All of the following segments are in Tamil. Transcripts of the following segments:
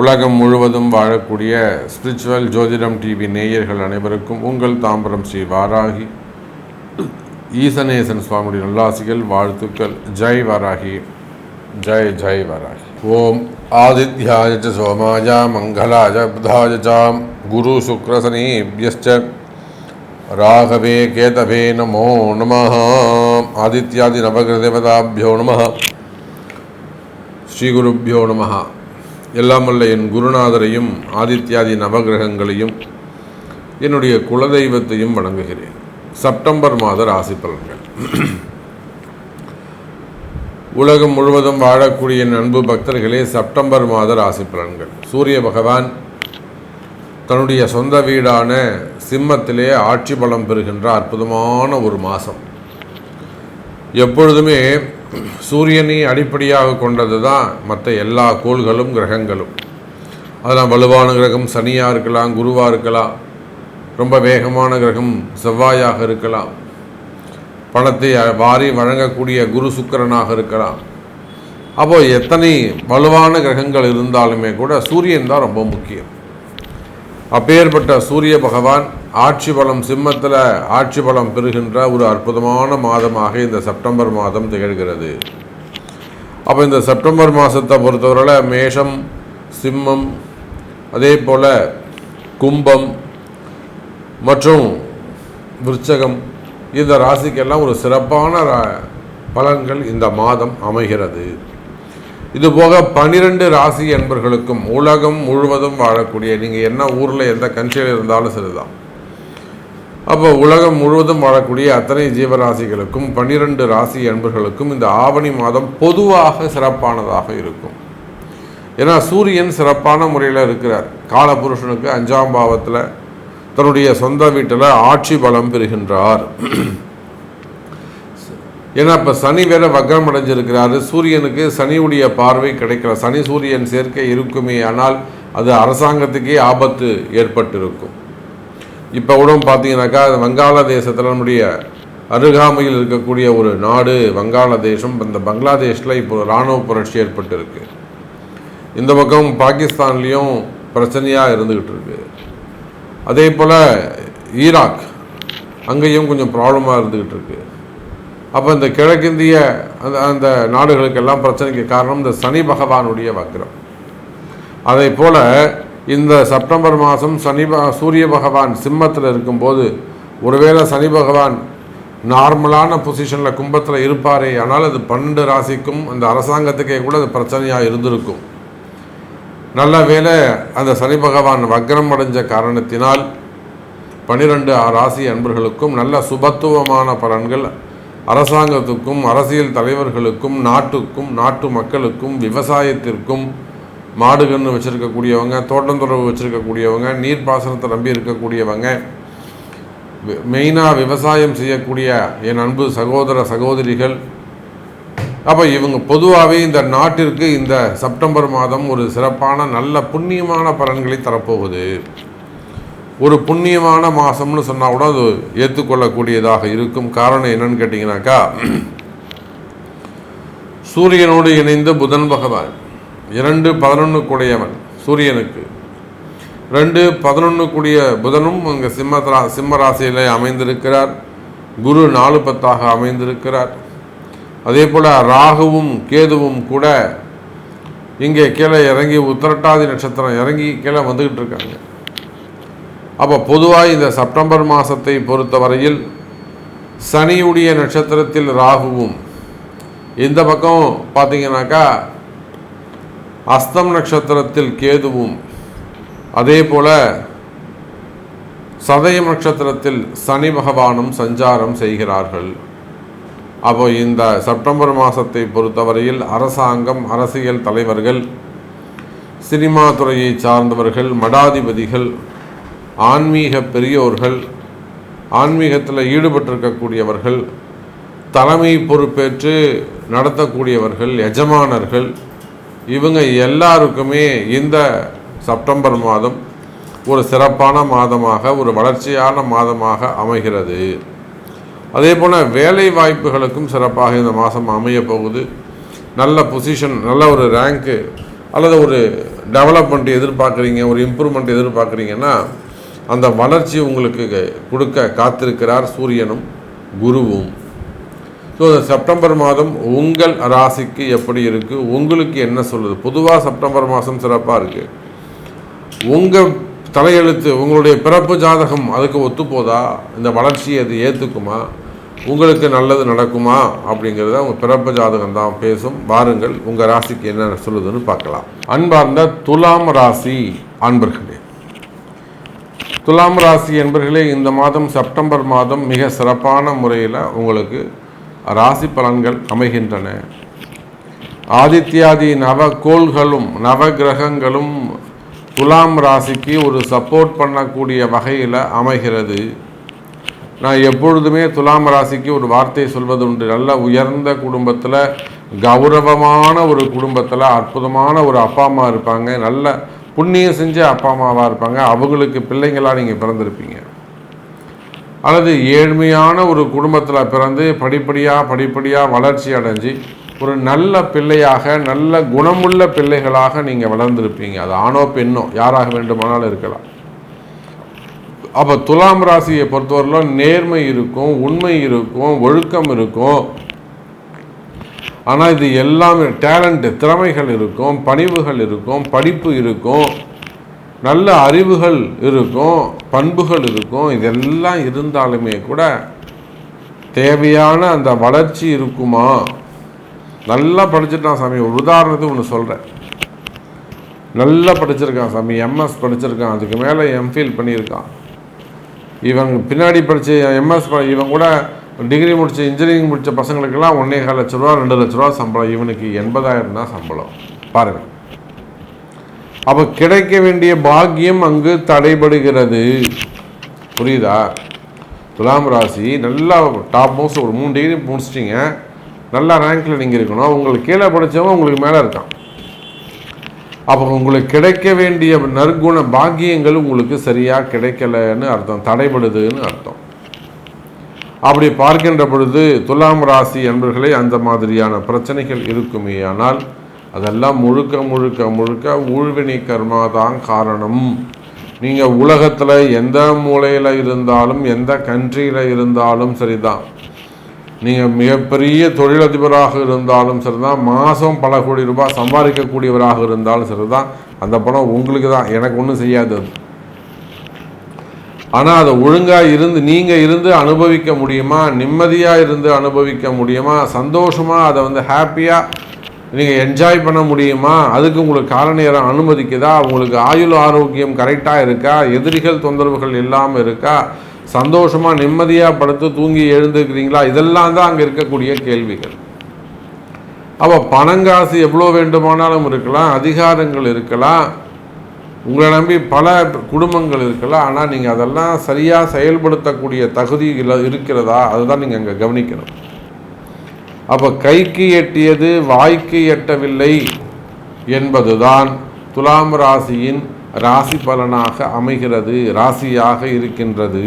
உலகம் முழுவதும் வாழக்கூடிய ஸ்பிரிச்சுவல் ஜோதிடம் டிவி நேயர்கள் அனைவருக்கும் உங்கள் தாம்பரம் ஸ்ரீ வாராகி ஈசனேசன் சுவாமியுடைய நல்லாசிகள், வாழ்த்துக்கள். ஜெய் வாராகி, ஜெய் ஜெய் வாராகி. ஓம் ஆதித்யாய ச சோமாய மங்களாய புதாய சாம் குரு சுக்ரசனீப்யஸ்ச ராகவே கேதவே நமோ நமः. ஆதித்யாதி நவகிரதேவதாபியோ நமः. ஸ்ரீகுருப்பியோ நமः. எல்லாம் வல்ல என் குருநாதரையும் ஆதித்யாதி நவகிரகங்களையும் என்னுடைய குலதெய்வத்தையும் வணங்குகிறேன். செப்டம்பர் மாத ராசி பலன்கள். உலகம் முழுவதும் வாழக்கூடிய என் அன்பு பக்தர்களே, செப்டம்பர் மாத ராசி பலன்கள். சூரிய பகவான் தன்னுடைய சொந்த வீடான சிம்மத்திலே ஆட்சி பலம் பெறுகின்ற அற்புதமான ஒரு மாதம். எப்பொழுதுமே சூரியனை அடிப்படையாக கொண்டது தான் மற்ற எல்லா கோள்களும் கிரகங்களும். அதெல்லாம் வலுவான கிரகம் சனியாக இருக்கலாம், குருவாக இருக்கலாம், ரொம்ப வேகமான கிரகம் செவ்வாயாக இருக்கலாம், பணத்தை வாரி வழங்கக்கூடிய குரு சுக்கிரனாக இருக்கலாம். அப்போது எத்தனை வலுவான கிரகங்கள் இருந்தாலுமே கூட சூரியன் தான் ரொம்ப முக்கியம். அப்பேற்பட்ட சூரிய பகவான் ஆட்சி பலம் சிம்மத்தில் ஆட்சி பலம் பெறுகின்ற ஒரு அற்புதமான மாதமாக இந்த செப்டம்பர் மாதம் திகழ்கிறது. அப்போ இந்த செப்டம்பர் மாதத்தை பொறுத்தவரையில் மேஷம், சிம்மம், அதே போல் கும்பம் மற்றும் விருச்சகம், இந்த ராசிக்கெல்லாம் ஒரு சிறப்பான பலன்கள் இந்த மாதம் அமைகிறது. இதுபோக 12 ராசி என்பர்களுக்கும் உலகம் முழுவதும் வாழக்கூடிய, நீங்கள் என்ன ஊரில் எந்த கண்ட்ரியில் இருந்தாலும் சரிதான், அப்போ உலகம் முழுவதும் வாழக்கூடிய அத்தனை ஜீவராசிகளுக்கும் 12 ராசி என்பர்களுக்கும் இந்த ஆவணி மாதம் பொதுவாக சிறப்பானதாக இருக்கும். ஏன்னா சூரியன் சிறப்பான முறையில் இருக்கிறார். காலபுருஷனுக்கு 5ஆம் பாவத்தில் தன்னுடைய சொந்த வீட்டில் ஆட்சி பலம் பெறுகின்றார். ஏன்னா இப்போ சனி வேற வக்ரம் அடைஞ்சிருக்கிறாரு. சூரியனுக்கு சனியுடைய பார்வை கிடைக்கல. சனி சூரியன் சேர்க்கை இருக்குமே, ஆனால் அது அரசாங்கத்துக்கே ஆபத்து ஏற்பட்டிருக்கும். இப்போ கூட பார்த்தீங்கன்னாக்கா வங்காளதேசத்தில் நம்முடைய அருகாமையில் இருக்கக்கூடிய ஒரு நாடு வங்காளதேசம். இந்த பங்களாதேஷில் இப்போ இராணுவ புரட்சி ஏற்பட்டிருக்கு. இந்த பக்கம் பாகிஸ்தான்லேயும் பிரச்சனையாக இருந்துக்கிட்டு இருக்கு. அதே போல் ஈராக் அங்கேயும் கொஞ்சம் ப்ராப்ளமாக இருந்துக்கிட்டு இருக்கு. அப்போ இந்த கிழக்கிந்திய அந்த நாடுகளுக்கெல்லாம் பிரச்சனைக்கு காரணம் இந்த சனி பகவானுடைய வக்ரம். அதே போல் இந்த செப்டம்பர் மாதம் சூரிய பகவான் சிம்மத்தில் இருக்கும்போது, ஒருவேளை சனி பகவான் நார்மலான பொசிஷனில் கும்பத்தில் இருப்பாரே, ஆனால் அது 12 ராசிக்கும் அந்த அரசாங்கத்துக்கே கூட அது பிரச்சனையாக இருந்திருக்கும். நல்ல வேளை அந்த சனி பகவான் வக்ரம் அடைஞ்ச காரணத்தினால் 12 ராசி அன்பர்களுக்கும் நல்ல சுபத்துவமான பலன்கள் அரசாங்கத்துக்கும் அரசியல் தலைவர்களுக்கும் நாட்டுக்கும் நாட்டு மக்களுக்கும் விவசாயத்திற்கும், மாடுகன்று வச்சுருக்கக்கூடியவங்க, தோட்டந்தொடர்பு வச்சுருக்கக்கூடியவங்க, நீர்ப்பாசனத்தை நம்பி இருக்கக்கூடியவங்க, மெயினாக விவசாயம் செய்யக்கூடிய என் அன்பு சகோதர சகோதரிகள், அப்போ இவங்க பொதுவாகவே இந்த நாட்டிற்கு இந்த செப்டம்பர் மாதம் ஒரு சிறப்பான நல்ல புண்ணியமான பலன்களை தரப்போகுது. ஒரு புண்ணியமான மாதம்னு சொன்னால் கூட அது ஏற்றுக்கொள்ளக்கூடியதாக இருக்கும். காரணம் என்னன்னு கேட்டிங்கனாக்கா, சூரியனோடு இணைந்து புதன் பகவான் 2-11 கூடியவன் சூரியனுக்கு, 2-11 கூடிய புதனும் அங்கே சிம்ம ராசியில் அமைந்திருக்கிறார். குரு 4-10 அமைந்திருக்கிறார். அதே போல் ராகுவும் கேதுவும் கூட இங்கே கீழே இறங்கி உத்திரட்டாதி நட்சத்திரம் இறங்கி கீழே வந்துக்கிட்டு இருக்காங்க. அப்போ பொதுவாக இந்த செப்டம்பர் மாதத்தை பொறுத்தவரையில் சனியுடைய நட்சத்திரத்தில் ராகுவும், இந்த பக்கம் பார்த்தீங்கன்னாக்கா அஸ்தம் நட்சத்திரத்தில் கேதுவும், அதே போல் சதயம் நட்சத்திரத்தில் சனி பகவானும் சஞ்சாரம் செய்கிறார்கள். அப்போ இந்த செப்டம்பர் மாதத்தை பொறுத்தவரையில் அரசாங்கம், அரசியல் தலைவர்கள், சினிமா துறையை சார்ந்தவர்கள், மடாதிபதிகள், ஆன்மீக பெரியோர்கள், ஆன்மீகத்தில் ஈடுபட்டிருக்கக்கூடியவர்கள், தலைமை பொறுப்பேற்று நடத்தக்கூடியவர்கள், எஜமானர்கள், இவங்க எல்லாருக்குமே இந்த செப்டம்பர் மாதம் ஒரு சிறப்பான மாதமாக, ஒரு வளர்ச்சியான மாதமாக அமைகிறது. அதே போல் வேலை வாய்ப்புகளுக்கும் சிறப்பாக இந்த மாதம் அமைய போகுது. நல்ல பொசிஷன், நல்ல ஒரு ரேங்க்கு அல்லது ஒரு டெவலப்மெண்ட் எதிர்பார்க்குறீங்க, ஒரு இம்ப்ரூவ்மெண்ட் எதிர்பார்க்குறீங்கன்னா அந்த வளர்ச்சி உங்களுக்கு கொடுக்க காத்திருக்கிறார் சூரியனும் குருவும். ஸோ செப்டம்பர் மாதம் உங்கள் ராசிக்கு எப்படி இருக்குது, உங்களுக்கு என்ன சொல்லுது? பொதுவாக செப்டம்பர் மாதம் சிறப்பாக இருக்குது. உங்கள் தலையெழுத்து, உங்களுடைய பிறப்பு ஜாதகம் அதுக்கு ஒத்து போதா? இந்த வளர்ச்சியை அது ஏற்றுக்குமா? உங்களுக்கு நல்லது நடக்குமா? அப்படிங்கிறத உங்கள் பிறப்பு ஜாதகம் தான் பேசும். வாருங்கள் உங்கள் ராசிக்கு என்ன சொல்லுதுன்னு பார்க்கலாம். அன்பார்ந்த துலாம் ராசி அன்பர்களே, துலாம் ராசி என்பர்களே, இந்த மாதம் செப்டம்பர் மாதம் மிக சிறப்பான முறையில் உங்களுக்கு ராசி பலன்கள் அமைகின்றன. ஆதித்யாதி நவகோள்களும் நவகிரகங்களும் துலாம் ராசிக்கு ஒரு சப்போர்ட் பண்ணக்கூடிய வகையில் அமைகிறது. நான் எப்பொழுதுமே துலாம் ராசிக்கு ஒரு வார்த்தை சொல்வது உண்டு. நல்ல உயர்ந்த குடும்பத்தில், கௌரவமான ஒரு குடும்பத்தில் அற்புதமான ஒரு அப்பா அம்மா இருப்பாங்க. நல்ல புண்ணியம் செஞ்ச அப்பா அம்மாவாக இருப்பாங்க. அவங்களுக்கு பிள்ளைங்களாக நீங்கள் பிறந்திருப்பீங்க. அல்லது ஏழ்மையான ஒரு குடும்பத்தில் பிறந்து படிப்படியாக வளர்ச்சி அடைஞ்சு ஒரு நல்ல பிள்ளையாக, நல்ல குணமுள்ள பிள்ளைகளாக நீங்கள் வளர்ந்துருப்பீங்க. அது ஆணோ பெண்ணோ யாராக வேண்டுமானாலும் இருக்கலாம். அப்போ துலாம் ராசியை பொறுத்தவரையிலும் நேர்மை இருக்கும், உண்மை இருக்கும், ஒழுக்கம் இருக்கும். ஆனால் இது எல்லாமே டேலண்ட், திறமைகள் இருக்கும், பணிவுகள் இருக்கும், படிப்பு இருக்கும், நல்ல அறிவுகள் இருக்கும், பண்புகள் இருக்கும். இதெல்லாம் இருந்தாலுமே கூட தேவையான அந்த வளர்ச்சி இருக்குமா? நல்லா படிச்சுட்டான் சாமி, ஒரு உதாரணத்துக்கு ஒன்று சொல்கிறேன். நல்லா படிச்சிருக்கான் சாமி, எம்எஸ் படிச்சிருக்கான், அதுக்கு மேலே எம்ஃபில் பண்ணியிருக்கான். இவங்க பின்னாடி படித்த எம்எஸ் இவன் கூட டிகிரி முடித்த இன்ஜினியரிங் முடித்த பசங்களுக்கெல்லாம் 1.25 லட்ச ரூபா 2 லட்ச ரூபா சம்பளம். இவனுக்கு 80,000 தான் சம்பளம். பாருங்கள், அப்போ கிடைக்க வேண்டிய பாக்கியம் அங்கு தடைபடுகிறது. புரியுதா? துலாம் ராசி நல்லா டாப் மோஸ்ட் ஒரு 3 டிகிரி முடிச்சிட்டிங்க, நல்லா ரேங்கில் நீங்கள் இருக்கணும். உங்களுக்கு கீழே படித்தவங்க உங்களுக்கு மேலே இருக்கான். அப்போ உங்களுக்கு கிடைக்க வேண்டிய நற்குண பாக்கியங்கள் உங்களுக்கு சரியாக கிடைக்கலன்னு அர்த்தம், தடைபடுதுன்னு அர்த்தம். அப்படி பார்க்கின்ற பொழுது துலாம் ராசி என்பர்களே, அந்த மாதிரியான பிரச்சனைகள் இருக்குமே. ஆனால் அதெல்லாம் முழுக்க முழுக்க முழுக்க ஊழ்வினை கர்மா தான் காரணம். நீங்கள் உலகத்தில் எந்த மூலையில் இருந்தாலும், எந்த கண்ட்ரியில் இருந்தாலும் சரிதான், நீங்கள் மிகப்பெரிய தொழிலதிபராக இருந்தாலும் சரிதான், மாதம் பல கோடி ரூபாய் சம்பாதிக்கக்கூடியவராக இருந்தாலும் சரிதான், அந்த பணம் உங்களுக்கு தான், எனக்கு ஒன்றும் செய்யாது. ஆனால் அதை ஒழுங்காக இருந்து நீங்கள் இருந்து அனுபவிக்க முடியுமா? நிம்மதியாக இருந்து அனுபவிக்க முடியுமா? சந்தோஷமாக அதை ஹாப்பியாக நீங்கள் என்ஜாய் பண்ண முடியுமா? அதுக்கு உங்களுக்கு கால நேரம் அனுமதிக்குதா? உங்களுக்கு ஆயுள் ஆரோக்கியம் கரெக்டாக இருக்கா? எதிரிகள் தொந்தரவுகள் இல்லாமல் இருக்கா? சந்தோஷமாக நிம்மதியாக படுத்து தூங்கி எழுந்துக்கிறீங்களா? இதெல்லாம் தான் அங்கே இருக்கக்கூடிய கேள்விகள். அப்போ பணங்காசு எவ்வளோ வேண்டுமானாலும் இருக்கலாம், அதிகாரங்கள் இருக்கலாம், உங்களை நம்பி பல குடும்பங்கள் இருக்கலாம். ஆனால் நீங்கள் அதெல்லாம் சரியாக செயல்படுத்தக்கூடிய தகுதி இருக்கிறதா? அதுதான் நீங்கள் அங்கே கவனிக்கணும். அப்போ கைக்கு எட்டியது வாய்க்கு எட்டவில்லை என்பதுதான் துலாம் ராசியின் ராசி பலனாக அமைகிறது, ராசியாக இருக்கின்றது.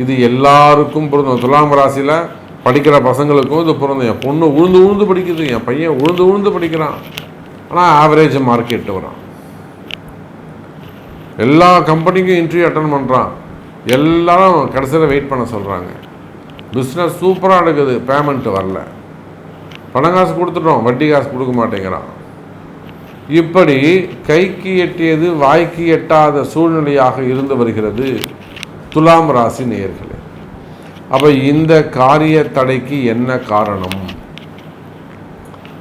இது எல்லாருக்கும் பொருந்தும். துலாம் ராசியில் படிக்கிற பசங்களுக்கும் இது பொருந்தும். என் பொண்ணு உழுந்து படிக்குது, என் பையன் உழுந்து படிக்கிறான், ஆனால் ஆவரேஜ் மார்க் எட்டு வரான். எல்லா கம்பெனிக்கும் இன்டர்வியூ அட்டன் பண்ணுறான், எல்லாரும் கடைசியில் வெயிட் பண்ண சொல்கிறாங்க. பிஸ்னஸ் சூப்பராக நடக்குது, பேமெண்ட் வரல, பணம் காசு கொடுத்துட்டோம், வட்டி காசு கொடுக்க மாட்டேங்கிறான். இப்படி கைக்கு எட்டியது வாய்க்கு எட்டாத சூழ்நிலையாக இருந்து வருகிறது துலாம் ராசி நேயர்களே. அப்போ இந்த காரிய தடைக்கு என்ன காரணம்?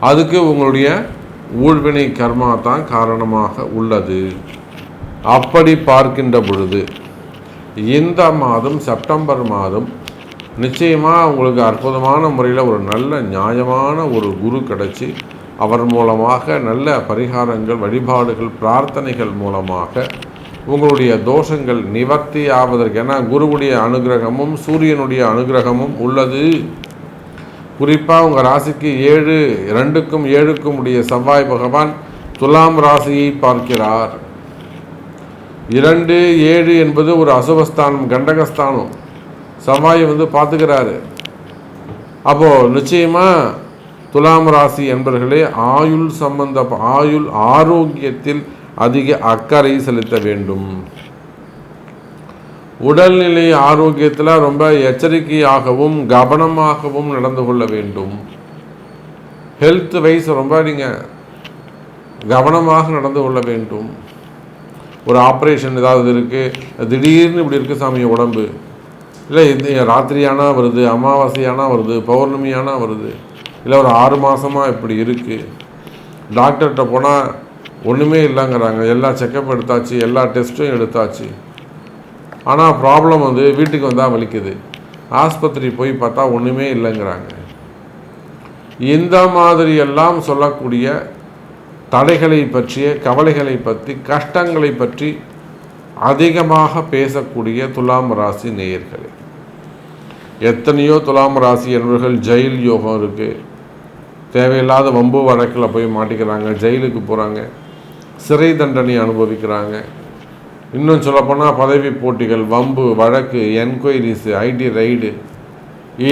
அதுக்கு உங்களுடைய ஊழ்வினை கர்மா தான் காரணமாக உள்ளது. அப்படி பார்க்கின்ற பொழுது இந்த மாதம் செப்டம்பர் மாதம் நிச்சயமாக உங்களுக்கு அற்புதமான முறையில் ஒரு நல்ல நியாயமான ஒரு குரு கிடச்சி அவர் மூலமாக நல்ல பரிகாரங்கள், வழிபாடுகள், பிரார்த்தனைகள் மூலமாக உங்களுடைய தோஷங்கள் நிவர்த்தி ஆவதற்கு, ஏன்னா குருவுடைய அனுகிரகமும் சூரியனுடைய அனுகிரகமும் உள்ளது. குறிப்பாக உங்கள் ராசிக்கு 7, 2க்கும் 7க்கும் உடைய செவ்வாய் பகவான் துலாம் ராசியை பார்க்கிறார். 2, 7 என்பது ஒரு அசுபஸ்தானம், கண்டகஸ்தானம். செவ்வாய் பார்த்துக்கிறாரு. அப்போது நிச்சயமாக துலாம் ராசி என்பர்களே ஆயுள் ஆரோக்கியத்தில் அதிக அக்கறை செலுத்த வேண்டும். உடல்நிலை ஆரோக்கியத்தில் ரொம்ப எச்சரிக்கையாகவும் கவனமாகவும் நடந்து கொள்ள வேண்டும். ஹெல்த் வைஸ் ரொம்ப நீங்கள் கவனமாக நடந்து கொள்ள வேண்டும். ஒரு ஆப்ரேஷன் ஏதாவது இருக்குது, திடீர்னு இப்படி இருக்குது சாமி உடம்பு, இல்லை இது ராத்திரியானா வருது, அமாவாசையானா வருது, பௌர்ணமியானா வருது, இல்லை ஒரு 6 மாதமாக இப்படி இருக்குது, டாக்டர்கிட்ட போனால் ஒன்றுமே இல்லைங்கிறாங்க, எல்லா செக்கப் எடுத்தாச்சு, எல்லா டெஸ்ட்டும் எடுத்தாச்சு, ஆனால் ப்ராப்ளம் வீட்டுக்கு வந்தால் வலிக்குது, ஆஸ்பத்திரி போய் பார்த்தா ஒன்றுமே இல்லைங்கிறாங்க. இந்த மாதிரியெல்லாம் சொல்லக்கூடிய தடைகளை பற்றிய, கவலைகளை பற்றி, கஷ்டங்களை பற்றி அதிகமாக பேசக்கூடிய துலாம் ராசி நேயர்களே, எத்தனையோ துலாம் ராசி என்பவர்கள் ஜெயில் யோகம் இருக்குது, தேவையில்லாத வம்பு வழக்கில் போய் மாட்டிக்கிறாங்க, ஜெயிலுக்கு போகிறாங்க, சிறை தண்டனை அனுபவிக்கிறாங்க. இன்னும் சொல்லப்போனால் பதவி போட்டிகள், வம்பு வழக்கு, என்கொயரிஸு, ஐடி ரைடு,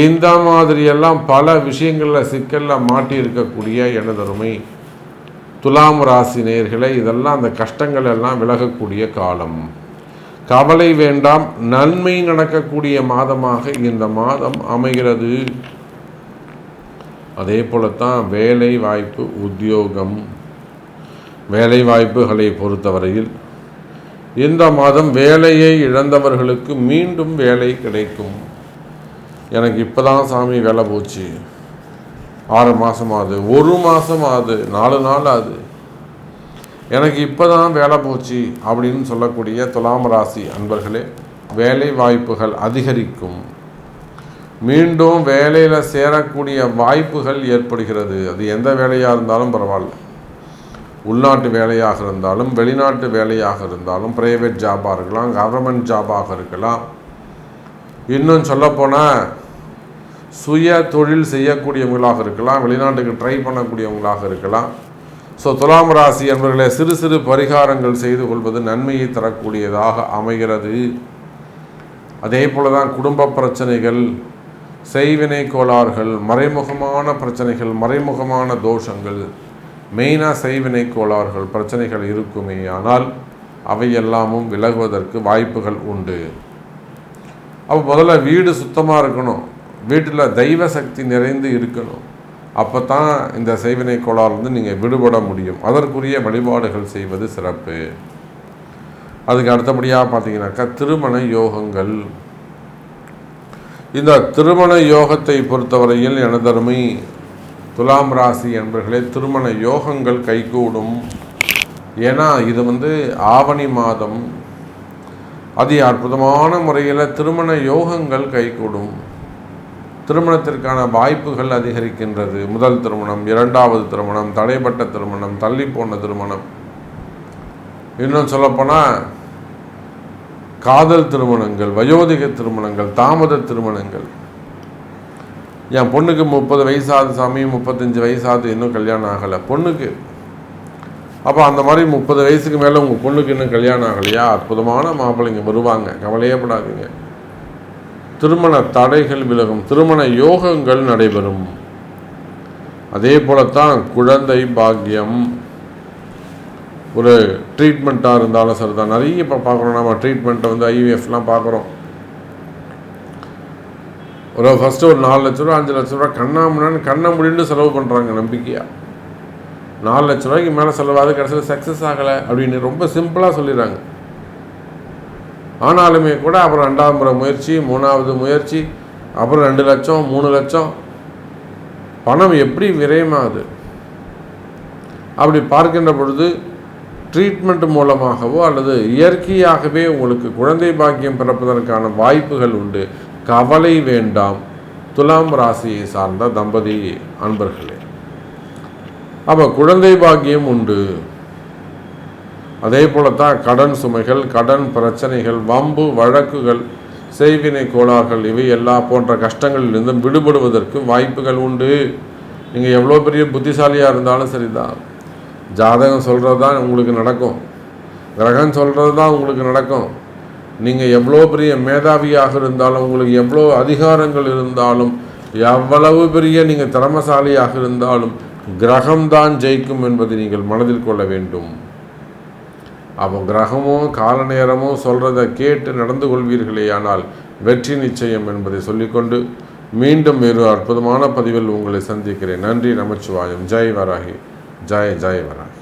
இந்த மாதிரியெல்லாம் பல விஷயங்களில் சிக்கலில் மாட்டி இருக்கக்கூடிய எனதருமை துலாம் ராசி நேயர்களே, இதெல்லாம் அந்த கஷ்டங்கள் எல்லாம் விலகக்கூடிய காலம். கவலை வேண்டாம், நன்மை நடக்கக்கூடிய மாதமாக இந்த மாதம் அமைகிறது. அதே போலத்தான் வேலை வாய்ப்பு, உத்தியோகம், வேலை வாய்ப்புகளை பொறுத்தவரையில் இந்த மாதம் வேலையை இழந்தவர்களுக்கு மீண்டும் வேலை கிடைக்கும். எனக்கு இப்போ தான் சாமி வேலை போச்சு, 6 மாதம் ஆகுது, 1 மாதம் ஆகுது, 4 நாள் ஆகுது, எனக்கு இப்போ தான் வேலை போச்சு அப்படின்னு சொல்லக்கூடிய துலாம் ராசி அன்பர்களே, வேலை வாய்ப்புகள் அதிகரிக்கும். மீண்டும் வேலையில் சேரக்கூடிய வாய்ப்புகள் ஏற்படுகிறது. அது எந்த வேலையாக இருந்தாலும் பரவாயில்ல, உள்நாட்டு வேலையாக இருந்தாலும் வெளிநாட்டு வேலையாக இருந்தாலும், ப்ரைவேட் ஜாபாக இருக்கலாம், கவர்மெண்ட் ஜாபாக இருக்கலாம், இன்னும் சொல்லப்போனால் சுய தொழில் செய்யக்கூடியவங்களாக இருக்கலாம், வெளிநாட்டுக்கு ட்ரை பண்ணக்கூடியவங்களாக இருக்கலாம். ஸோ துலாம் ராசி என்பவர்களே, சிறு சிறு பரிகாரங்கள் செய்து கொள்வது நன்மையை தரக்கூடியதாக அமைகிறது. அதே போல தான் குடும்ப பிரச்சனைகள், செய்வினை கோளாறுகள், மறைமுகமான பிரச்சனைகள், மறைமுகமான தோஷங்கள், மெயினாக செய்வினை கோளாறுகள் பிரச்சனைகள் இருக்குமே, ஆனால் அவை எல்லாமும் விலகுவதற்கு வாய்ப்புகள் உண்டு. அப்போ முதல்ல வீடு சுத்தமாக இருக்கணும், வீட்டில் தெய்வ சக்தி நிறைந்து இருக்கணும். அப்போ தான் இந்த செய்வினை கோளாறுலேருந்து நீங்கள் விடுபட முடியும். அதற்குரிய வழிபாடுகள் செய்வது சிறப்பு. அதுக்கு அடுத்தபடியாக பார்த்தீங்கன்னாக்கா திருமண யோகங்கள். இந்த திருமண யோகத்தை பொறுத்தவரையில் எனதருமை துலாம் ராசி என்பவர்களே, திருமண யோகங்கள் கைகூடும். ஏன்னா இது ஆவணி மாதம், அதி அற்புதமான முறையில் திருமண யோகங்கள் கைகூடும். திருமணத்திற்கான வாய்ப்புகள் அதிகரிக்கின்றது. முதல் திருமணம், 2வது திருமணம், தடைப்பட்ட திருமணம், தள்ளி போன திருமணம், இன்னும் சொல்லப்போனால் காதல் திருமணங்கள், வயோதிக திருமணங்கள், தாமத திருமணங்கள். என் பொண்ணுக்கு 30 வயசாகுது சாமி, 35 வயசாகுது, இன்னும் கல்யாணம் ஆகலை பொண்ணுக்கு. அப்போ அந்த மாதிரி 30 வயசுக்கு மேலே உங்கள் பொண்ணுக்கு இன்னும் கல்யாணம் ஆகலையா, அற்புதமான மாப்பிள்ளைங்க வருவாங்க, கவலையே படாதீங்க. திருமண தடைகள் விலகும், திருமண யோகங்கள் நடைபெறும். அதே போலத்தான் குழந்தை பாக்கியம். ஒரு ட்ரீட்மெண்ட்டாக இருந்தாலும் சரிதான், நிறைய இப்போ பார்க்குறோம் நம்ம ட்ரீட்மெண்ட்டை ஐவிஎஃப்லாம் பார்க்குறோம். ஃபஸ்ட்டு ஒரு 4 லட்ச ரூபா 5 லட்ச ரூபா கண்ணை முடின்னு செலவு பண்ணுறாங்க நம்பிக்கையாக. 4 லட்ச ரூபாய்க்கு மேலே செலவாது, கடைசியில் சக்ஸஸ் ஆகலை அப்படின்னு ரொம்ப சிம்பிளாக சொல்லிடுறாங்க. ஆனாலுமே கூட அப்புறம் 2வது முறை முயற்சி, 3வது முயற்சி, அப்புறம் 2 லட்சம் 3 லட்சம் பணம் எப்படி விரயமாகுது. அப்படி பார்க்கின்ற பொழுது ட்ரீட்மெண்ட் மூலமாகவோ அல்லது இயற்கையாகவே உங்களுக்கு குழந்தை பாக்கியம் பிறப்பதற்கான வாய்ப்புகள் உண்டு. கவலை வேண்டாம் துலாம் ராசியை சார்ந்த தம்பதி அன்பர்களே. அப்போ குழந்தை பாக்கியம் உண்டு. அதே போலத்தான் கடன் சுமைகள், கடன் பிரச்சனைகள், வம்பு வழக்குகள், செய்வினை கோளாறுகள், இவை எல்லா போன்ற கஷ்டங்களிலிருந்தும் விடுபடுவதற்கு வாய்ப்புகள் உண்டு. நீங்கள் எவ்வளோ பெரிய புத்திசாலியாக இருந்தாலும் சரிதான், ஜாதகம் சொல்கிறது தான் உங்களுக்கு நடக்கும், கிரகம் சொல்கிறது தான் உங்களுக்கு நடக்கும். நீங்கள் எவ்வளோ பெரிய மேதாவியாக இருந்தாலும், உங்களுக்கு எவ்வளோ அதிகாரங்கள் இருந்தாலும், எவ்வளவு பெரிய நீங்கள் திறமசாலியாக இருந்தாலும் கிரகம்தான் ஜெயிக்கும் என்பதை நீங்கள் மனதில் கொள்ள வேண்டும். அப்போ கிரகமோ கால நேரமோ சொல்கிறத கேட்டு நடந்து கொள்வீர்களே ஆனால் வெற்றி நிச்சயம் என்பதை சொல்லிக்கொண்டு மீண்டும் ஒரு அற்புதமான பதிவில் உங்களை சந்திக்கிறேன். நன்றி. நமச்சிவாயம். ஜெய் வராகி. ஜெய் ஜெய் வராகி.